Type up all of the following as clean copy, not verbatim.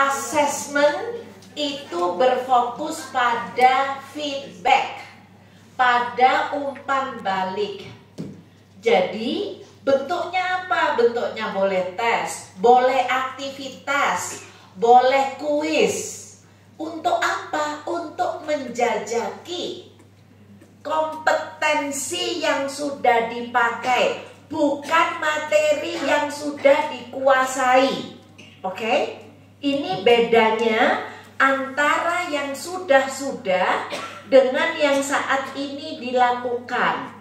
Assessment itu berfokus pada feedback, pada umpan balik. Jadi bentuknya apa? Bentuknya boleh tes, boleh aktivitas, boleh kuis. Untuk apa? Untuk menjajaki kompetensi yang sudah dipakai, bukan materi yang sudah dikuasai. Oke? Ini bedanya antara yang sudah-sudah dengan yang saat ini dilakukan.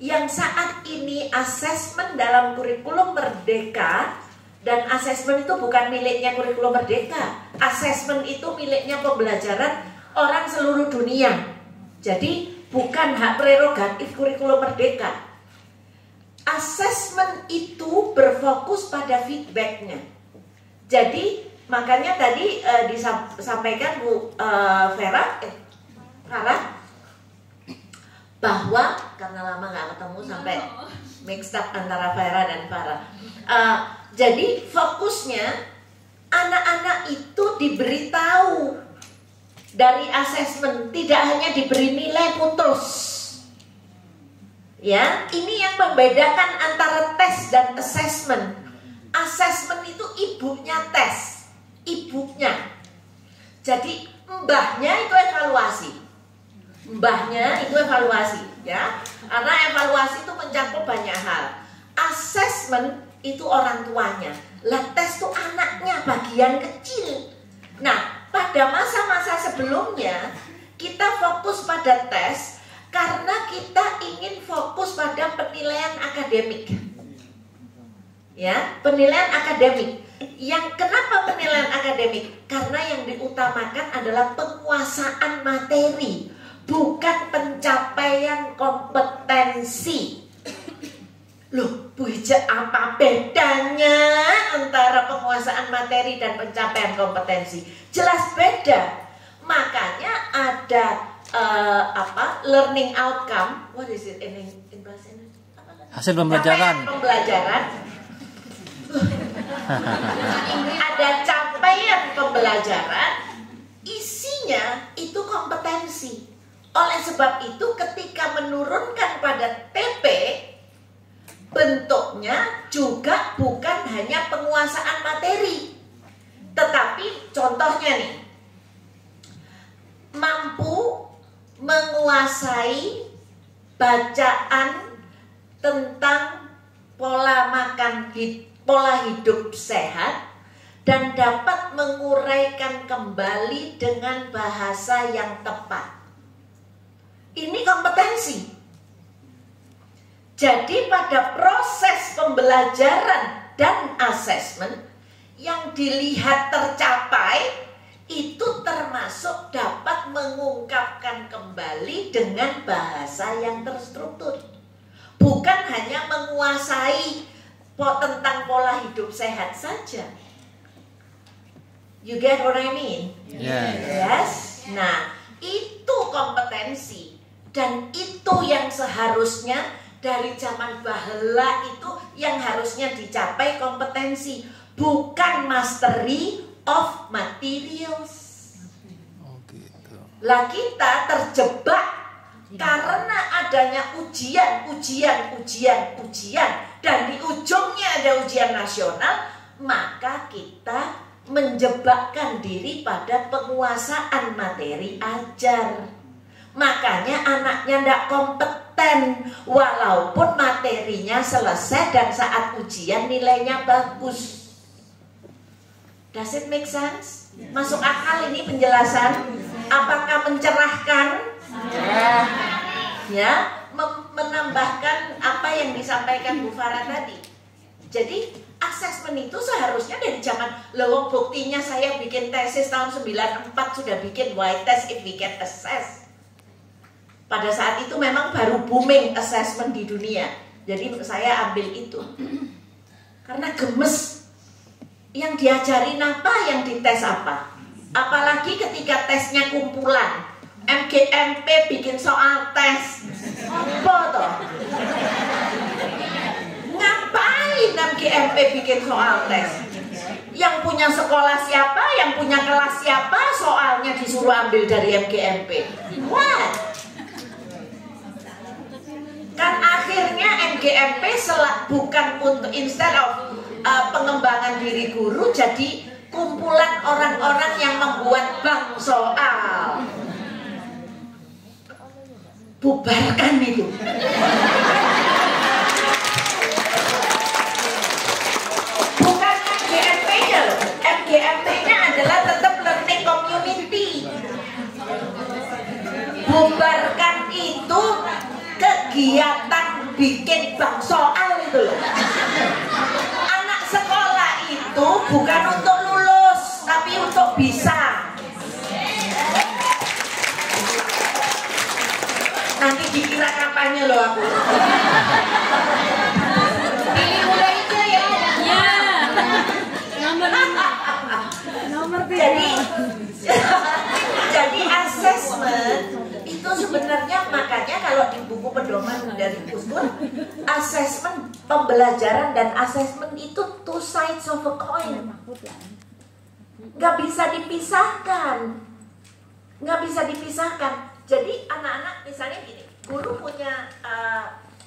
Yang saat ini asesmen dalam kurikulum Merdeka, dan asesmen itu bukan miliknya kurikulum Merdeka. Asesmen itu miliknya pembelajaran orang seluruh dunia. Jadi bukan hak prerogatif kurikulum Merdeka. Asesmen itu berfokus pada feedbacknya. Jadi makanya tadi disampaikan Bu Farah, bahwa karena lama nggak ketemu sampai mixed up antara Farah dan Farah. Jadi fokusnya anak-anak itu diberitahu dari asesmen, tidak hanya diberi nilai putus. Ya, ini yang membedakan antara tes dan assessment. Assessment itu ibunya tes, ibunya. Jadi mbahnya itu evaluasi. Mbahnya itu evaluasi, ya. Karena evaluasi itu mencakup banyak hal. Assessment itu orang tuanya. Lah tes itu anaknya, bagian kecil. Nah, pada masa-masa sebelumnya kita fokus pada tes karena kita ingin fokus pada penilaian akademik. Ya, penilaian akademik. Yang kenapa penilaian akademik? Karena yang diutamakan adalah penguasaan materi, bukan pencapaian kompetensi. Loh, Bu Hija, apa bedanya antara penguasaan materi dan pencapaian kompetensi? Jelas beda. Makanya ada learning outcome. What is it in bahasa Indonesia? Hasil pembelajaran. Pembelajaran. Ada capaian pembelajaran, isinya itu kompetensi. Oleh sebab itu ketika menurunkan pada TP, bentuknya juga bukan hanya penguasaan materi, tetapi contohnya nih, mampu menguasai bacaan tentang pola hidup sehat dan dapat menguraikan kembali dengan bahasa yang tepat. Ini kompetensi. Jadi pada proses pembelajaran dan asesmen yang dilihat tercapai itu termasuk dapat mengungkapkan kembali dengan bahasa yang terstruktur. Bukan hanya menguasai tentang pola hidup sehat saja. You get what I mean? Yes. Nah, itu kompetensi. Dan itu yang seharusnya dari zaman bahela itu yang harusnya dicapai kompetensi, bukan mastery of materials. Oh gitu. Lah kita terjebak karena adanya ujian dan di ujungnya ada ujian nasional, maka kita menjebakkan diri pada penguasaan materi ajar. Makanya anaknya tidak kompeten walaupun materinya selesai dan saat ujian nilainya bagus. Does it make sense? Masuk akal ini penjelasan? Apakah mencerahkan? Ya, menambahkan apa yang disampaikan Bu Farah tadi. Jadi asesmen itu seharusnya dari zaman lewong, buktinya saya bikin tesis tahun 94 sudah bikin why test if we can assess. Pada saat itu memang baru booming assessment di dunia. Jadi saya ambil itu. Karena gemes. Yang diajarin apa, yang dites apa. Apalagi ketika tesnya kumpulan. MGMP bikin soal tes. Apa toh? Ngapain MGMP bikin soal tes? Yang punya sekolah siapa, yang punya kelas siapa, soalnya disuruh ambil dari MGMP. What? Kan akhirnya MGMP bukan untuk instead of pengembangan diri guru, jadi kumpulan orang-orang yang membuat bank soal. Bubarkan itu. Bukan MGMP-nya loh. MGMP-nya adalah tetap learning community. Bubarkan itu kegiatan bikin bank soal itu loh. Anak sekolah itu bukan untuk lulus, tapi untuk bisa. Nanti dikira kampanye loh aku. Pilih udah itu ya. Ya. Nomor jadi assessment itu sebenarnya, makanya kalau di buku pedoman dari Puskur, assessment pembelajaran dan assessment itu two sides of a coin. Nggak bisa dipisahkan. Nggak bisa dipisahkan. Jadi anak-anak misalnya gini, guru punya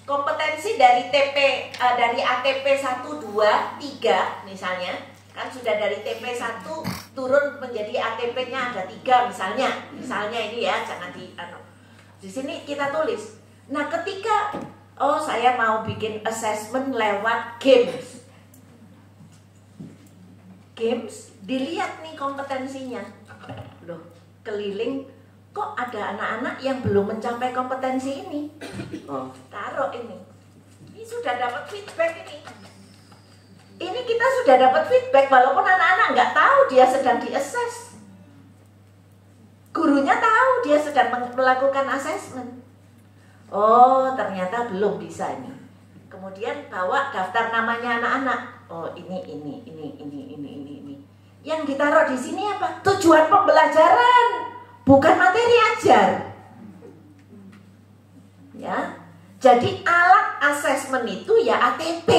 kompetensi dari dari ATP 1, 2, 3 misalnya, kan sudah dari TP 1 turun menjadi ATP-nya ada 3 misalnya ini ya, jangan di sini kita tulis. Nah ketika saya mau bikin assessment lewat games, dilihat nih kompetensinya, loh keliling kok ada anak-anak yang belum mencapai kompetensi ini. Taruh ini sudah dapat feedback ini. Ini kita sudah dapat feedback walaupun anak-anak nggak tahu dia sedang di-assess. Gurunya tahu dia sedang melakukan assessment. Oh, ternyata belum bisa ini. Kemudian bawa daftar namanya anak-anak. Oh, ini. Yang ditaruh di sini apa? Tujuan pembelajaran, bukan materi ajar. Ya. Jadi alat assessment itu ya ATP.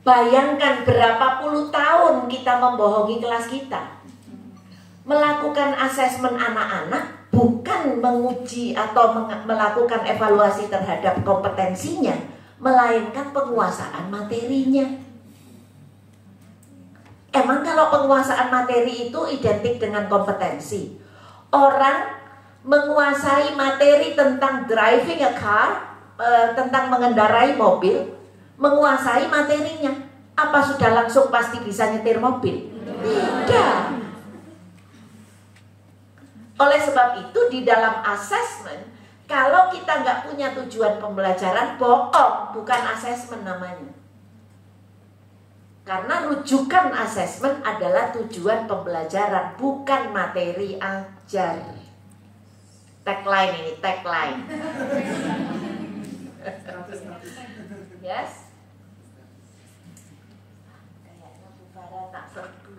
Bayangkan berapa puluh tahun kita membohongi kelas kita. Melakukan asesmen anak-anak bukan menguji atau melakukan evaluasi terhadap kompetensinya, melainkan penguasaan materinya. Emang kalau penguasaan materi itu identik dengan kompetensi? Orang menguasai materi tentang driving a car, tentang mengendarai mobil, menguasai materinya, apa sudah langsung pasti bisa nyetir mobil? Tidak. Oleh sebab itu di dalam assessment, kalau kita nggak punya tujuan pembelajaran, bohong, bukan assessment namanya. Karena rujukan assessment adalah tujuan pembelajaran, bukan materi ajar. Tagline ini, tagline. Yes. Kayaknya Bu Farah tak serbu.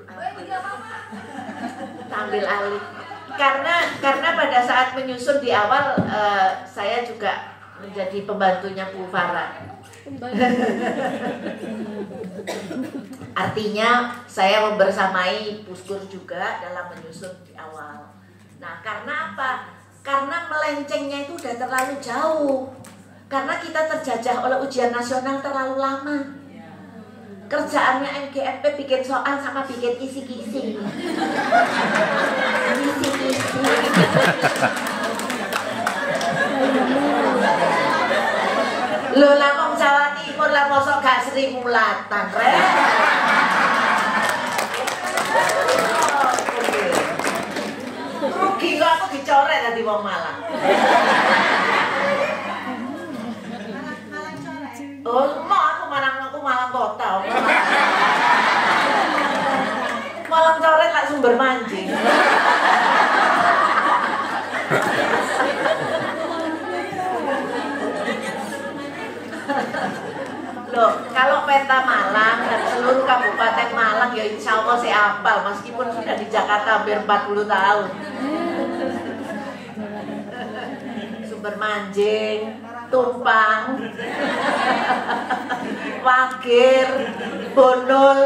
Ambil alih. Karena pada saat menyusun di awal saya juga menjadi pembantunya Bu Farah. Artinya saya membersamai Puskur juga dalam menyusun di awal. Nah, karena apa? Karena melencengnya itu udah terlalu jauh. Karena kita terjajah oleh ujian nasional terlalu lama. Kerjaannya MGMP bikin soal sama bikin kisi-kisi. Kisi-kisi. Lho lah wong Jawa Timur lah mosok gak Sri Mulatan, Rek. Rugi kok aku dicoret dadi wong Malang. Oh, aku Malang kota. Malang coret lah sumber mancing. Loh, kalau peta Malang dan seluruh kabupaten Malang ya insya Allah saya hafal meskipun sudah di Jakarta hampir 40 tahun. Sumber mancing, tumpang, wagir, bonol.